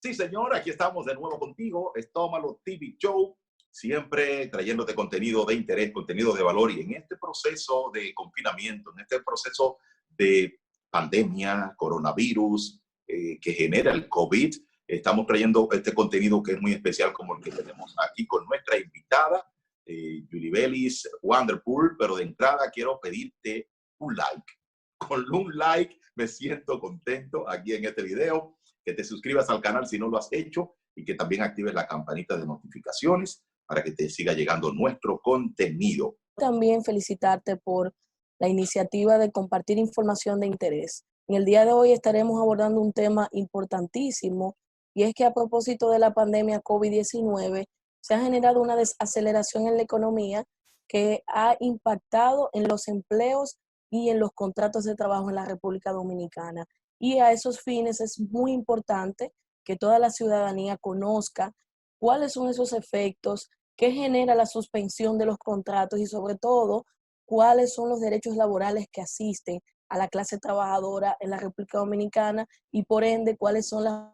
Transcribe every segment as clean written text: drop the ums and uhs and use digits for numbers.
Sí, señor, aquí estamos de nuevo contigo, Estómago TV Show, siempre trayéndote contenido de interés, contenido de valor. Y en este proceso de confinamiento, en este proceso de pandemia, coronavirus, que genera el COVID, estamos trayendo este contenido que es muy especial, como el que tenemos aquí con nuestra invitada, Julie Bellis, Wonderpool. Pero de entrada quiero pedirte un like. Con un like me siento contento aquí en este video, que te suscribas al canal si no lo has hecho y que también actives la campanita de notificaciones para que te siga llegando nuestro contenido. También felicitarte por la iniciativa de compartir información de interés. En el día de hoy estaremos abordando un tema importantísimo, y es que a propósito de la pandemia COVID-19 se ha generado una desaceleración en la economía que ha impactado en los empleos y en los contratos de trabajo en la República Dominicana. Y a esos fines es muy importante que toda la ciudadanía conozca cuáles son esos efectos, qué genera la suspensión de los contratos y, sobre todo, cuáles son los derechos laborales que asisten a la clase trabajadora en la República Dominicana y, por ende, cuáles son las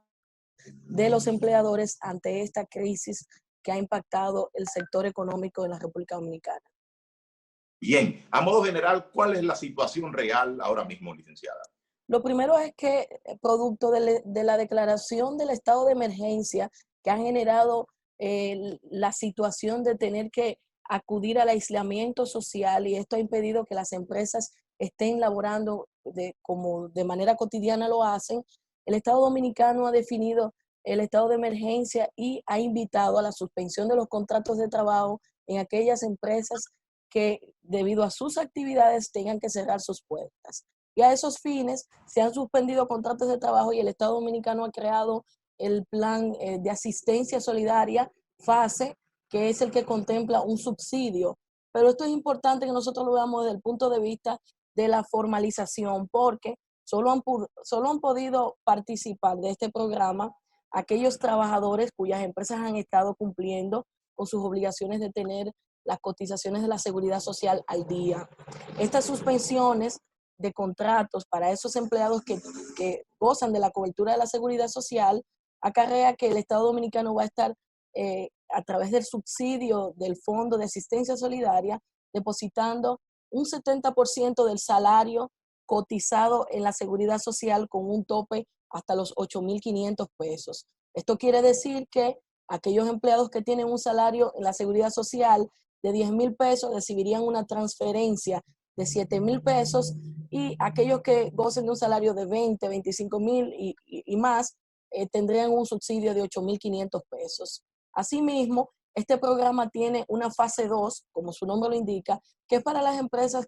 de los empleadores ante esta crisis que ha impactado el sector económico de la República Dominicana. Bien, a modo general, ¿cuál es la situación real ahora mismo, licenciada? Lo primero es que, producto de la declaración del estado de emergencia que ha generado la situación de tener que acudir al aislamiento social, y esto ha impedido que las empresas estén laborando como de manera cotidiana lo hacen, el Estado Dominicano ha definido el estado de emergencia y ha invitado a la suspensión de los contratos de trabajo en aquellas empresas que, debido a sus actividades, tengan que cerrar sus puertas. Y a esos fines se han suspendido contratos de trabajo y el Estado Dominicano ha creado el plan de asistencia solidaria FASE, que es el que contempla un subsidio. Pero esto es importante que nosotros lo veamos desde el punto de vista de la formalización, porque solo han podido participar de este programa aquellos trabajadores cuyas empresas han estado cumpliendo con sus obligaciones de tener las cotizaciones de la seguridad social al día. Estas suspensiones de contratos para esos empleados que gozan de la cobertura de la seguridad social acarrea que el Estado Dominicano va a estar a través del subsidio del Fondo de Asistencia Solidaria depositando un 70% del salario cotizado en la seguridad social con un tope hasta los 8.500 pesos. Esto quiere decir que aquellos empleados que tienen un salario en la seguridad social de 10.000 pesos recibirían una transferencia de 7.000 pesos, y aquellos que gocen de un salario de 20, 25.000 y más tendrían un subsidio de 8.500 pesos. Asimismo, este programa tiene una fase 2, como su nombre lo indica, que es para las empresas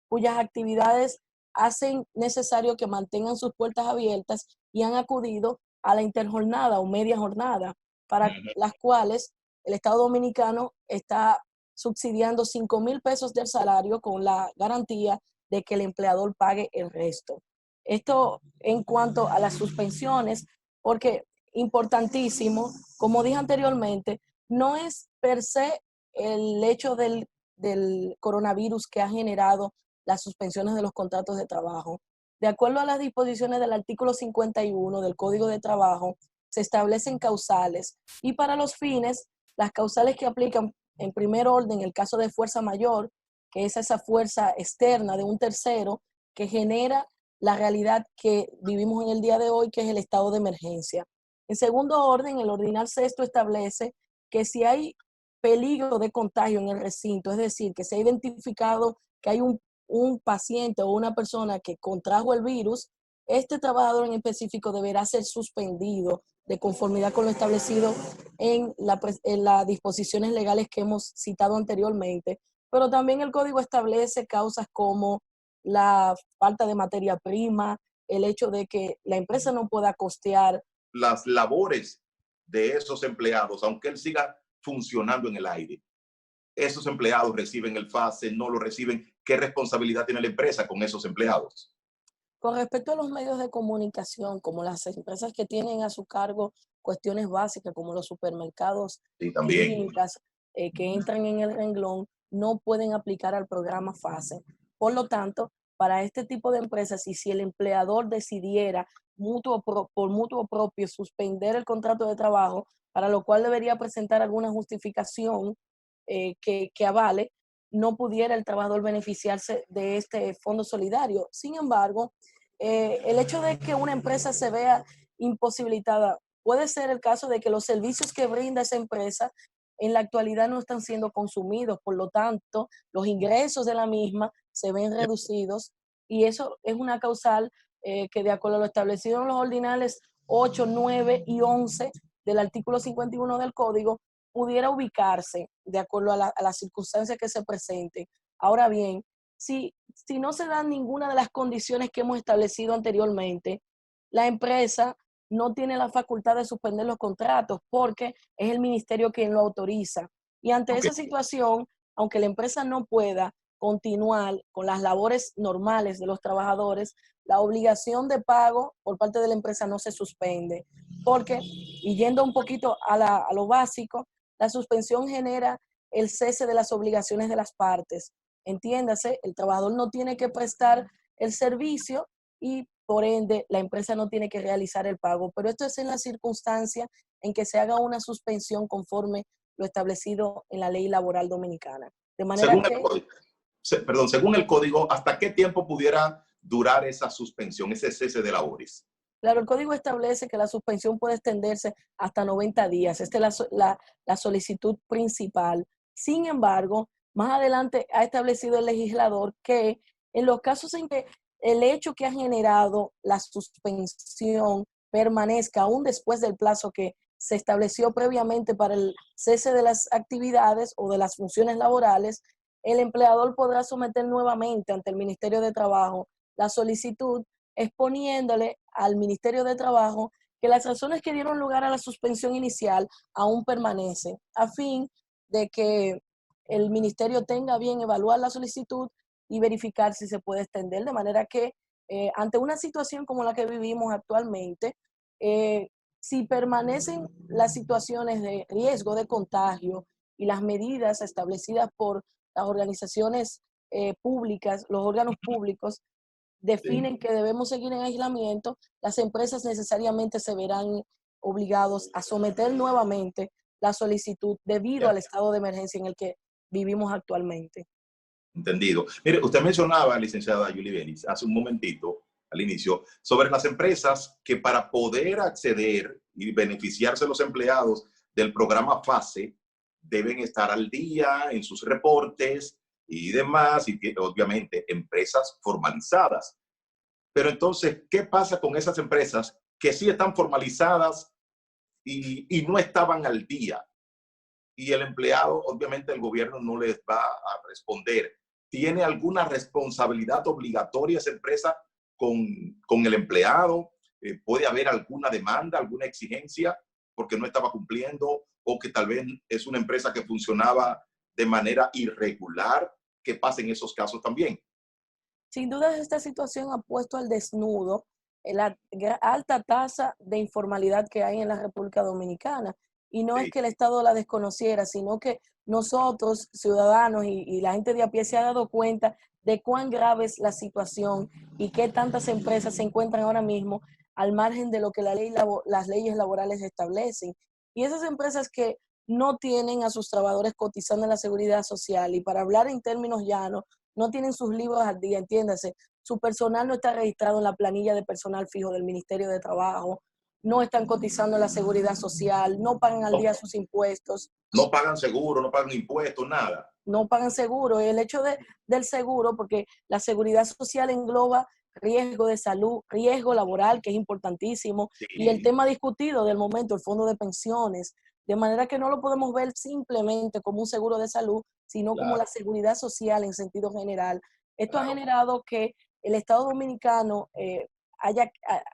cuyas actividades hacen necesario que mantengan sus puertas abiertas y han acudido a la interjornada o media jornada, para las cuales el Estado Dominicano está subsidiando 5.000 pesos del salario con la garantía de que el empleador pague el resto. Esto en cuanto a las suspensiones, porque importantísimo, como dije anteriormente, no es per se el hecho del coronavirus que ha generado las suspensiones de los contratos de trabajo. De acuerdo a las disposiciones del artículo 51 del Código de Trabajo, se establecen causales, y para los fines, las causales que aplican en primer orden el caso de fuerza mayor, que es esa fuerza externa de un tercero que genera la realidad que vivimos en el día de hoy, que es el estado de emergencia. En segundo orden, el ordinal sexto establece que si hay peligro de contagio en el recinto, es decir, que se ha identificado que hay un paciente o una persona que contrajo el virus, este trabajador en específico deberá ser suspendido de conformidad con lo establecido en las disposiciones legales que hemos citado anteriormente. Pero también el código establece causas como la falta de materia prima, el hecho de que la empresa no pueda costear las labores de esos empleados, aunque él siga funcionando en el aire. Esos empleados reciben el FASE, no lo reciben. ¿Qué responsabilidad tiene la empresa con esos empleados? Con respecto a los medios de comunicación, como las empresas que tienen a su cargo cuestiones básicas como los supermercados, Sí, también. clínicas, que entran en el renglón, no pueden aplicar al programa FASE. Por lo tanto, para este tipo de empresas, y si el empleador decidiera por mutuo propio suspender el contrato de trabajo, para lo cual debería presentar alguna justificación que avale, no pudiera el trabajador beneficiarse de este fondo solidario. Sin embargo, el hecho de que una empresa se vea imposibilitada puede ser el caso de que los servicios que brinda esa empresa en la actualidad no están siendo consumidos, por lo tanto, los ingresos de la misma se ven reducidos y eso es una causal que de acuerdo a lo establecido en los ordinales 8, 9 y 11 del artículo 51 del Código, pudiera ubicarse de acuerdo a las circunstancias que se presenten. Ahora bien, si no se dan ninguna de las condiciones que hemos establecido anteriormente, la empresa no tiene la facultad de suspender los contratos porque es el ministerio quien lo autoriza. Y ante Ok. esa situación, aunque la empresa no pueda continuar con las labores normales de los trabajadores, la obligación de pago por parte de la empresa no se suspende. Porque, y yendo un poquito a lo básico, la suspensión genera el cese de las obligaciones de las partes. Entiéndase, el trabajador no tiene que prestar el servicio y por ende la empresa no tiene que realizar el pago. Pero esto es en la circunstancia en que se haga una suspensión conforme lo establecido en la ley laboral dominicana. De manera Según el que, código, perdón, según el código, ¿hasta qué tiempo pudiera durar esa suspensión, ese cese de labores? claro, el código establece que la suspensión puede extenderse hasta 90 días. Esta es la solicitud principal. Sin embargo, más adelante ha establecido el legislador que en los casos en que el hecho que ha generado la suspensión permanezca aún después del plazo que se estableció previamente para el cese de las actividades o de las funciones laborales, el empleador podrá someter nuevamente ante el Ministerio de Trabajo la solicitud exponiéndole al Ministerio de Trabajo que las razones que dieron lugar a la suspensión inicial aún permanecen, a fin de que el ministerio tenga bien evaluar la solicitud y verificar si se puede extender, de manera que ante una situación como la que vivimos actualmente, eh, si permanecen las situaciones de riesgo de contagio y las medidas establecidas por las organizaciones públicas, los órganos públicos, Sí. definen que debemos seguir en aislamiento, las empresas necesariamente se verán obligados a someter nuevamente la solicitud debido Ya, al estado de emergencia en el que vivimos actualmente. entendido. Mire, usted mencionaba, licenciada Julie Belis, hace un momentito, al inicio, sobre las empresas que para poder acceder y beneficiarse los empleados del programa FASE deben estar al día en sus reportes y demás, y obviamente empresas formalizadas. Pero entonces, ¿qué pasa con esas empresas que sí están formalizadas y no estaban al día? Y el empleado, obviamente el gobierno no les va a responder. ¿Tiene alguna responsabilidad obligatoria esa empresa con el empleado? ¿Puede haber alguna demanda, alguna exigencia porque no estaba cumpliendo o que tal vez es una empresa que funcionaba de manera irregular? ¿Qué pasa en esos casos también? Sin duda, esta situación ha puesto al desnudo la alta tasa de informalidad que hay en la República Dominicana. Y no es Sí, que el Estado la desconociera, sino que nosotros, ciudadanos y la gente de a pie, se ha dado cuenta de cuán grave es la situación y qué tantas empresas se encuentran ahora mismo al margen de lo que las leyes laborales establecen. Y esas empresas que no tienen a sus trabajadores cotizando en la seguridad social, y para hablar en términos llanos, no tienen sus libros al día, entiéndase, su personal no está registrado en la planilla de personal fijo del Ministerio de Trabajo, no están cotizando en la seguridad social, no pagan al no, día sus impuestos, no pagan seguro, no pagan impuestos, nada. no pagan seguro. Y el hecho del seguro, porque la seguridad social engloba riesgo de salud, riesgo laboral, que es importantísimo, y el Sí, tema discutido del momento, el fondo de pensiones, de manera que no lo podemos ver simplemente como un seguro de salud, sino como la claro, seguridad social en sentido general. Esto ha claro. generado que el Estado Dominicano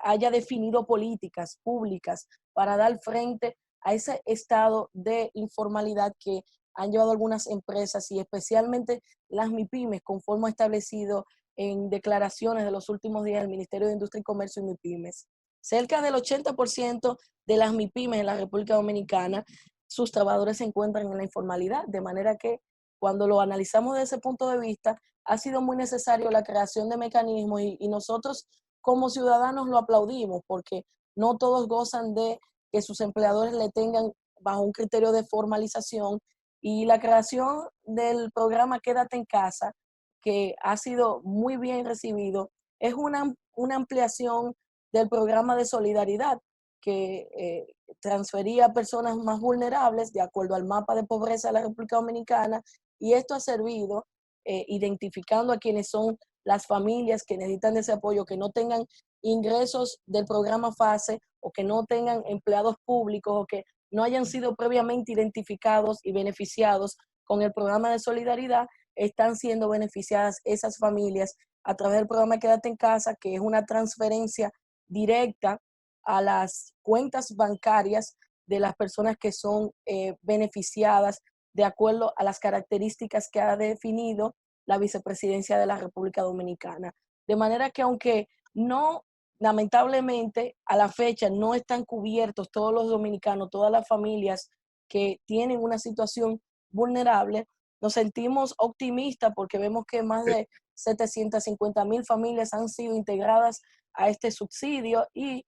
haya definido políticas públicas para dar frente a ese estado de informalidad que han llevado algunas empresas y especialmente las MIPIMES, conforme ha establecido en declaraciones de los últimos días del Ministerio de Industria y Comercio y MIPIMES. Cerca del 80% de las MIPIMES en la República Dominicana, sus trabajadores se encuentran en la informalidad, de manera que cuando lo analizamos desde ese punto de vista, ha sido muy necesario la creación de mecanismos y nosotros como ciudadanos lo aplaudimos porque no todos gozan de que sus empleadores le tengan bajo un criterio de formalización, y la creación del programa Quédate en Casa, que ha sido muy bien recibido, es una ampliación del programa de solidaridad que transfería a personas más vulnerables de acuerdo al mapa de pobreza de la República Dominicana, y esto ha servido identificando a quienes son las familias que necesitan de ese apoyo, que no tengan ingresos del programa FASE o que no tengan empleados públicos o que no hayan sido previamente identificados y beneficiados con el programa de solidaridad. Están siendo beneficiadas esas familias a través del programa Quédate en Casa, que es una transferencia directa a las cuentas bancarias de las personas que son beneficiadas de acuerdo a las características que ha definido la Vicepresidencia de la República Dominicana. De manera que aunque no, lamentablemente, a la fecha no están cubiertos todos los dominicanos, todas las familias que tienen una situación vulnerable, nos sentimos optimistas porque vemos que más de 750,000 familias han sido integradas a este subsidio, y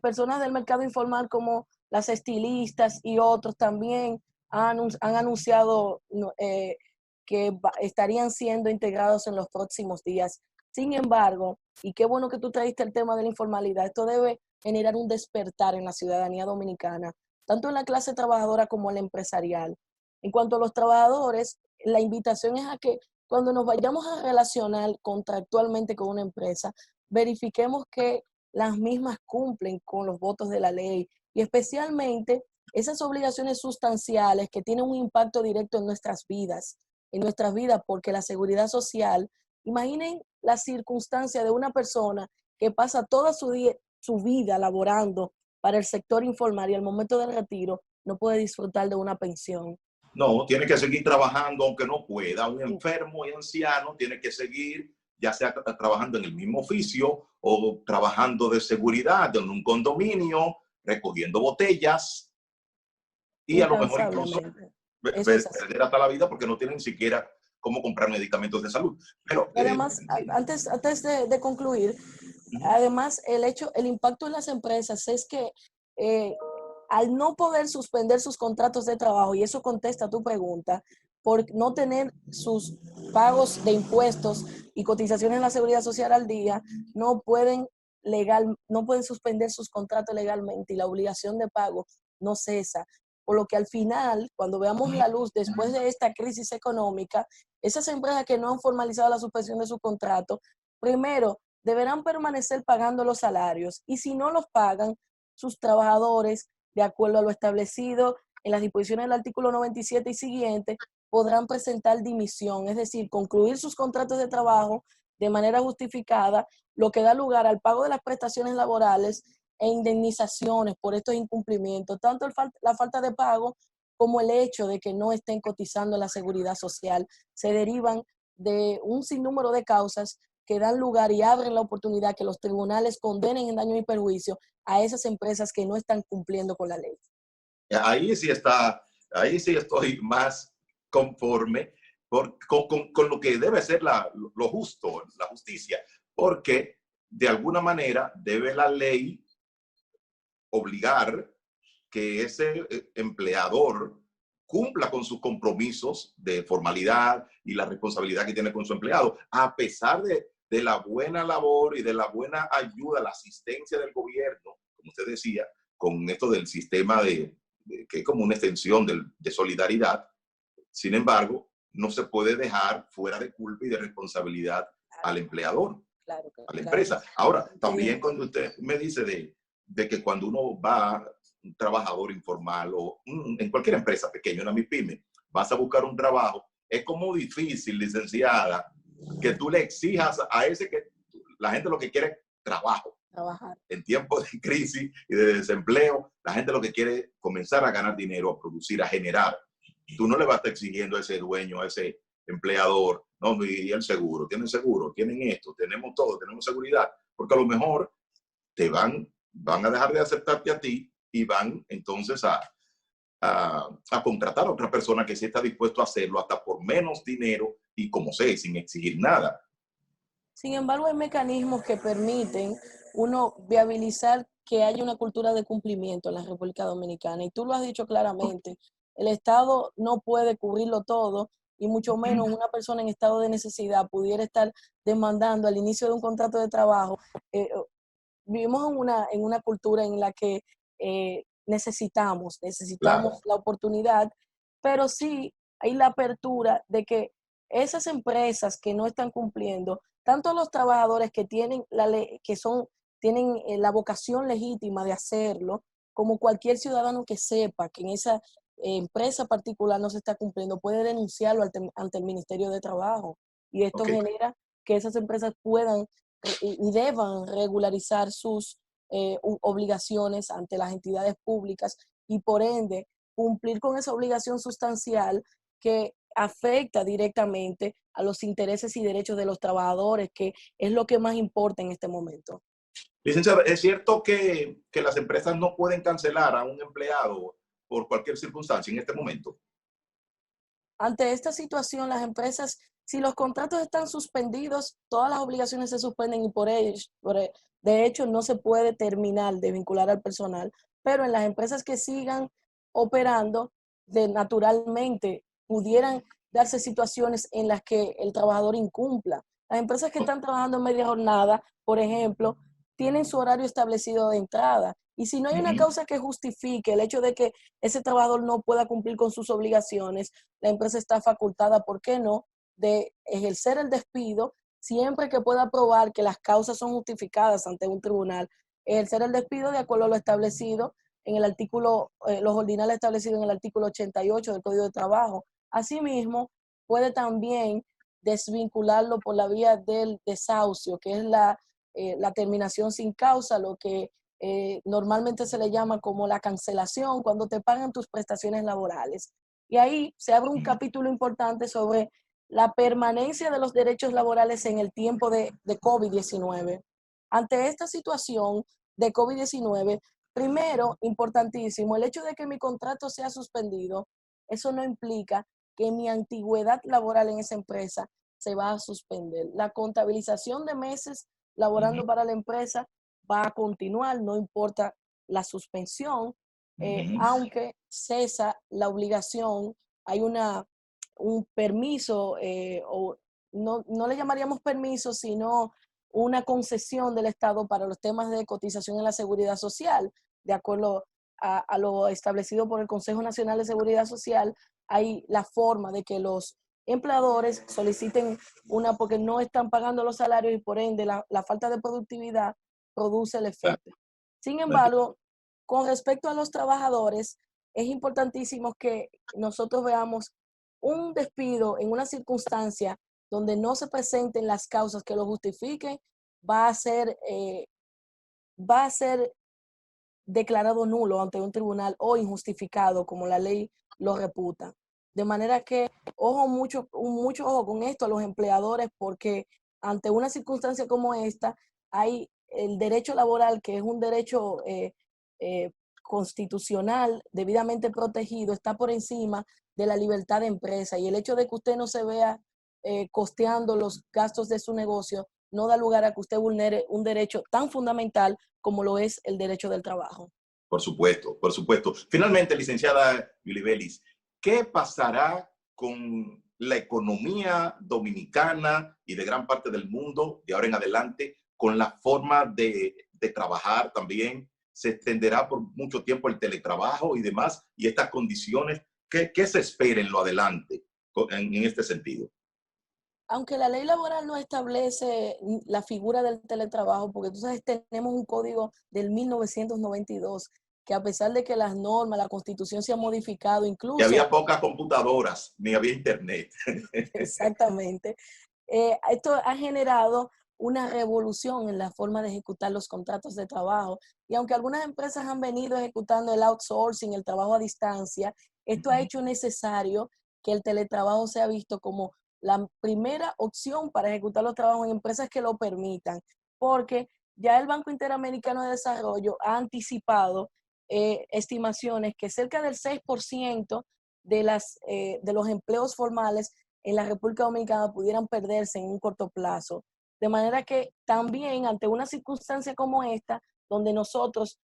personas del mercado informal como las estilistas y otros también han anunciado que estarían siendo integrados en los próximos días. Sin embargo, y qué bueno que tú trajiste el tema de la informalidad, esto debe generar un despertar en la ciudadanía dominicana, tanto en la clase trabajadora como en la empresarial. En cuanto a los trabajadores, la invitación es a que cuando nos vayamos a relacionar contractualmente con una empresa, verifiquemos que las mismas cumplen con los votos de la ley, y especialmente esas obligaciones sustanciales que tienen un impacto directo en nuestras vidas, porque la seguridad social, imaginen la circunstancia de una persona que pasa toda su vida laborando para el sector informal y al momento del retiro no puede disfrutar de una pensión. No, tiene que seguir trabajando aunque no pueda. Un enfermo y anciano tiene que seguir, ya sea trabajando en el mismo oficio o trabajando de seguridad en un condominio, recogiendo botellas y a lo mejor incluso perder hasta la vida porque no tienen ni siquiera cómo comprar medicamentos de salud. Pero, además, antes de concluir, además el impacto en las empresas es que al no poder suspender sus contratos de trabajo, y eso contesta a tu pregunta, por no tener sus pagos de impuestos y cotizaciones en la seguridad social al día, no pueden suspender sus contratos legalmente, y la obligación de pago no cesa. Por lo que al final, cuando veamos la luz después de esta crisis económica, esas empresas que no han formalizado la suspensión de su contrato, primero, deberán permanecer pagando los salarios, y si no los pagan, sus trabajadores, de acuerdo a lo establecido en las disposiciones del artículo 97 y siguiente, podrán presentar dimisión, es decir, concluir sus contratos de trabajo de manera justificada, lo que da lugar al pago de las prestaciones laborales e indemnizaciones por estos incumplimientos, tanto la falta de pago como el hecho de que no estén cotizando en la seguridad social. Se derivan de un sinnúmero de causas que dan lugar y abren la oportunidad que los tribunales condenen en daño y perjuicio a esas empresas que no están cumpliendo con la ley. Ahí sí estoy más conforme con lo que debe ser lo justo, la justicia, porque de alguna manera debe la ley obligar que ese empleador cumpla con sus compromisos de formalidad y la responsabilidad que tiene con su empleado, a pesar de la buena labor y de la buena ayuda, la asistencia del gobierno, como usted decía, con esto del sistema que es como una extensión de solidaridad. Sin embargo, no se puede dejar fuera de culpa y de responsabilidad al empleador, a la empresa. Ahora, también cuando usted me dice de que cuando uno va, un trabajador informal o en cualquier empresa pequeña, una MIPYME, vas a buscar un trabajo, es como difícil, licenciada, que tú le exijas a ese que la gente lo que quiere es trabajo. Trabajar. En tiempos de crisis y de desempleo, la gente lo que quiere es comenzar a ganar dinero, a producir, a generar. Tú no le vas a estar exigiendo a ese dueño, a ese empleador, no, y el seguro, tienen esto, tenemos todo, tenemos seguridad, porque a lo mejor te van a dejar de aceptarte a ti y van entonces a contratar a otra persona que sí está dispuesto a hacerlo hasta por menos dinero y como sé, sin exigir nada. Sin embargo, hay mecanismos que permiten uno viabilizar que haya una cultura de cumplimiento en la República Dominicana. Y tú lo has dicho claramente, el Estado no puede cubrirlo todo y mucho menos una persona en estado de necesidad pudiera estar demandando al inicio de un contrato de trabajo. Vivimos en una cultura en la que necesitamos Claro, la oportunidad, pero sí hay la apertura de que esas empresas que no están cumpliendo, tanto los trabajadores que tienen tienen la vocación legítima de hacerlo, como cualquier ciudadano que sepa que en esa empresa particular no se está cumpliendo, puede denunciarlo ante el Ministerio de Trabajo. Y esto ok. genera que esas empresas puedan y deban regularizar sus obligaciones ante las entidades públicas y por ende cumplir con esa obligación sustancial que afecta directamente a los intereses y derechos de los trabajadores, que es lo que más importa en este momento. Licenciado, ¿es cierto que las empresas no pueden cancelar a un empleado por cualquier circunstancia en este momento? Ante esta situación, las empresas, si los contratos están suspendidos, todas las obligaciones se suspenden y de hecho no se puede terminar de vincular al personal, pero en las empresas que sigan operando, naturalmente pudieran darse situaciones en las que el trabajador incumpla. Las empresas que están trabajando en media jornada, por ejemplo, tienen su horario establecido de entrada. Y si no hay una Ujú. causa que justifique el hecho de que ese trabajador no pueda cumplir con sus obligaciones, la empresa está facultada, ¿por qué no?, de ejercer el despido siempre que pueda probar que las causas son justificadas ante un tribunal. Ejercer el despido de acuerdo a lo establecido en el artículo, los ordinales establecidos en el artículo 88 del Código de Trabajo. Asimismo, puede también desvincularlo por la vía del desahucio, que es la terminación sin causa, lo que normalmente se le llama como la cancelación, cuando te pagan tus prestaciones laborales. Y ahí se abre un capítulo importante sobre la permanencia de los derechos laborales en el tiempo de COVID-19. Ante esta situación de COVID-19, primero, importantísimo, el hecho de que mi contrato sea suspendido, eso no implica que mi antigüedad laboral en esa empresa se va a suspender. La contabilización de meses laborando para la empresa va a continuar, no importa la suspensión, aunque cesa la obligación, hay un permiso, o no le llamaríamos permiso, sino una concesión del Estado para los temas de cotización en la seguridad social, de acuerdo a lo establecido por el Consejo Nacional de Seguridad Social. Hay la forma de que los empleadores soliciten porque no están pagando los salarios y por ende la falta de productividad produce el Claro, efecto. Sin lo entiendo. embargo, con respecto a los trabajadores, es importantísimo que nosotros veamos un despido en una circunstancia donde no se presenten las causas que lo justifiquen, va a ser, eh, va a ser declarado nulo ante un tribunal o injustificado como la ley lo reputa. De manera que, mucho ojo con esto a los empleadores, porque ante una circunstancia como esta, hay el derecho laboral, que es un derecho eh, constitucional debidamente protegido, está por encima de la libertad de empresa. Y el hecho de que usted no se vea costeando los gastos de su negocio no da lugar a que usted vulnere un derecho tan fundamental como lo es el derecho del trabajo. Por supuesto, por supuesto. Finalmente, licenciada Yulibelis, ¿qué pasará con la economía dominicana y de gran parte del mundo de ahora en adelante con la forma de trabajar también? ¿Se extenderá por mucho tiempo el teletrabajo y demás? ¿Y estas condiciones? ¿Qué se espera en lo adelante en este sentido? Aunque la ley laboral no establece la figura del teletrabajo, porque tú sabes, tenemos un código del 1992 que a pesar de que las normas, la constitución se ha modificado, Y incluso había pocas computadoras, ni había internet. exactamente, esto ha generado una revolución en la forma de ejecutar los contratos de trabajo. Y aunque algunas empresas han venido ejecutando el outsourcing, el trabajo a distancia, esto ha hecho necesario que el teletrabajo sea visto como la primera opción para ejecutar los trabajos en empresas que lo permitan, porque ya el Banco Interamericano de Desarrollo ha anticipado estimaciones que cerca del 6% de los empleos formales en la República Dominicana pudieran perderse en un corto plazo. De manera que también ante una circunstancia como esta, donde nosotros,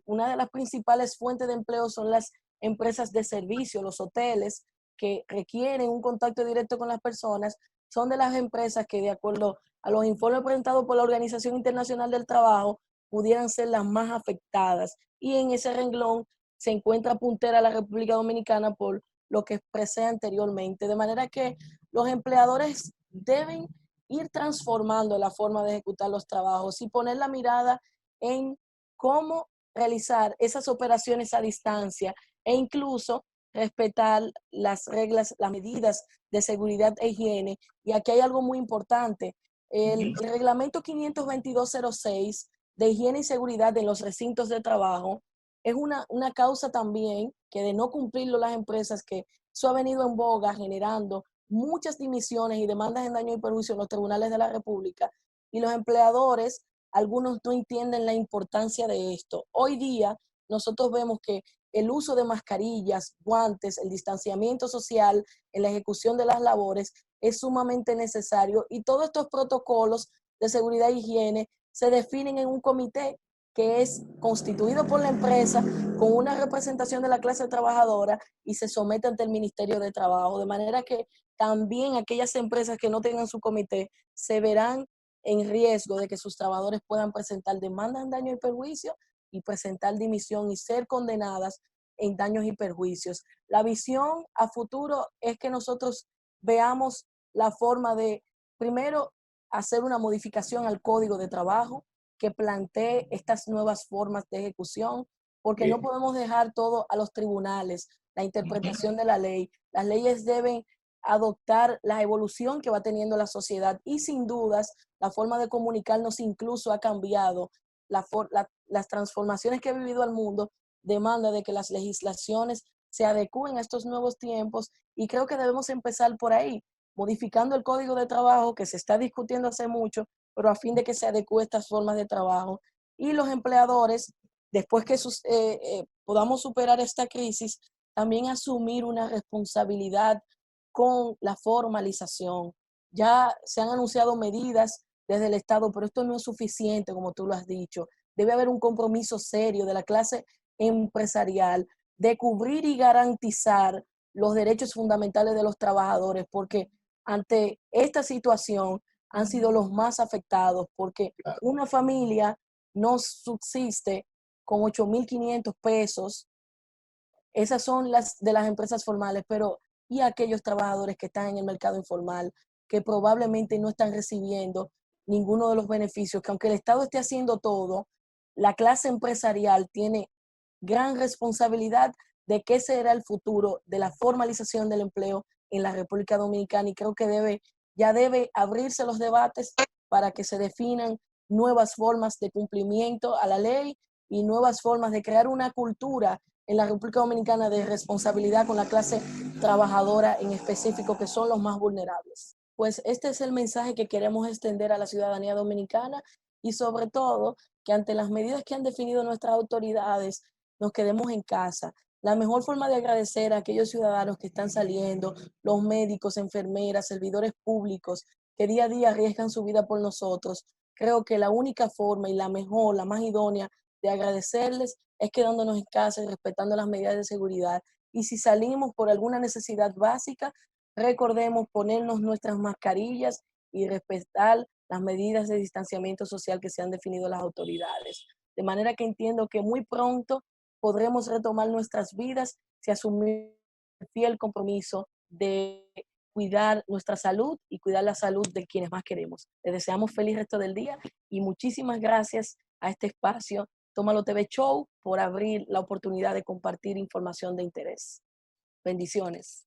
una de las principales fuentes de empleo son las empresas de servicio, los hoteles, que requieren un contacto directo con las personas, son de las empresas que, de acuerdo a los informes presentados por la Organización Internacional del Trabajo, pudieran ser las más afectadas. Y en ese renglón se encuentra puntera la República Dominicana por lo que expresé anteriormente. De manera que los empleadores deben ir transformando la forma de ejecutar los trabajos y poner la mirada en cómo realizar esas operaciones a distancia e incluso respetar las reglas, las medidas de seguridad e higiene. Y aquí hay algo muy importante. El reglamento 522.06 de higiene y seguridad en los recintos de trabajo es una causa también que de no cumplirlo las empresas, que eso ha venido en boga generando muchas dimisiones y demandas en daño y perjuicio en los tribunales de la República, y los empleadores, algunos no entienden la importancia de esto. Hoy día nosotros vemos que el uso de mascarillas, guantes, el distanciamiento social en la ejecución de las labores es sumamente necesario, y todos estos protocolos de seguridad e higiene se definen en un comité que es constituido por la empresa con una representación de la clase trabajadora y se somete ante el Ministerio de Trabajo. De manera que también aquellas empresas que no tengan su comité se verán en riesgo de que sus trabajadores puedan presentar demandas en daño y perjuicio y presentar dimisión y ser condenadas en daños y perjuicios. La visión a futuro es que nosotros veamos la forma de, primero, hacer una modificación al Código de Trabajo que plantee estas nuevas formas de ejecución, porque no podemos dejar todo a los tribunales, la interpretación de la ley. Las leyes deben adoptar la evolución que va teniendo la sociedad, y sin dudas la forma de comunicarnos incluso ha cambiado. Las transformaciones que ha vivido el mundo demanda de que las legislaciones se adecúen a estos nuevos tiempos, y creo que debemos empezar por ahí, modificando el Código de Trabajo que se está discutiendo hace mucho, pero a fin de que se adecúe estas formas de trabajo. Y los empleadores, después que podamos superar esta crisis, también asumir una responsabilidad con la formalización. Ya se han anunciado medidas desde el Estado, pero esto no es suficiente, como tú lo has dicho. Debe haber un compromiso serio de la clase empresarial de cubrir y garantizar los derechos fundamentales de los trabajadores, porque ante esta situación han sido los más afectados, porque una familia no subsiste con 8.500 pesos. Esas son las de las empresas formales, pero ¿y aquellos trabajadores que están en el mercado informal, que probablemente no están recibiendo ninguno de los beneficios, que aunque el Estado esté haciendo todo, la clase empresarial tiene gran responsabilidad de qué será el futuro de la formalización del empleo en la República Dominicana? Y creo que ya debe abrirse los debates para que se definan nuevas formas de cumplimiento a la ley y nuevas formas de crear una cultura en la República Dominicana de responsabilidad con la clase trabajadora en específico, que son los más vulnerables. Pues este es el mensaje que queremos extender a la ciudadanía dominicana, y sobre todo que ante las medidas que han definido nuestras autoridades nos quedemos en casa. La mejor forma de agradecer a aquellos ciudadanos que están saliendo, los médicos, enfermeras, servidores públicos, que día a día arriesgan su vida por nosotros, creo que la única forma y la mejor, la más idónea de agradecerles es quedándonos en casa y respetando las medidas de seguridad. Y si salimos por alguna necesidad básica, recordemos ponernos nuestras mascarillas y respetar las medidas de distanciamiento social que se han definido las autoridades. De manera que entiendo que muy pronto podremos retomar nuestras vidas si asumimos el fiel compromiso de cuidar nuestra salud y cuidar la salud de quienes más queremos. Les deseamos feliz resto del día y muchísimas gracias a este espacio Tómalo TV Show por abrir la oportunidad de compartir información de interés. Bendiciones.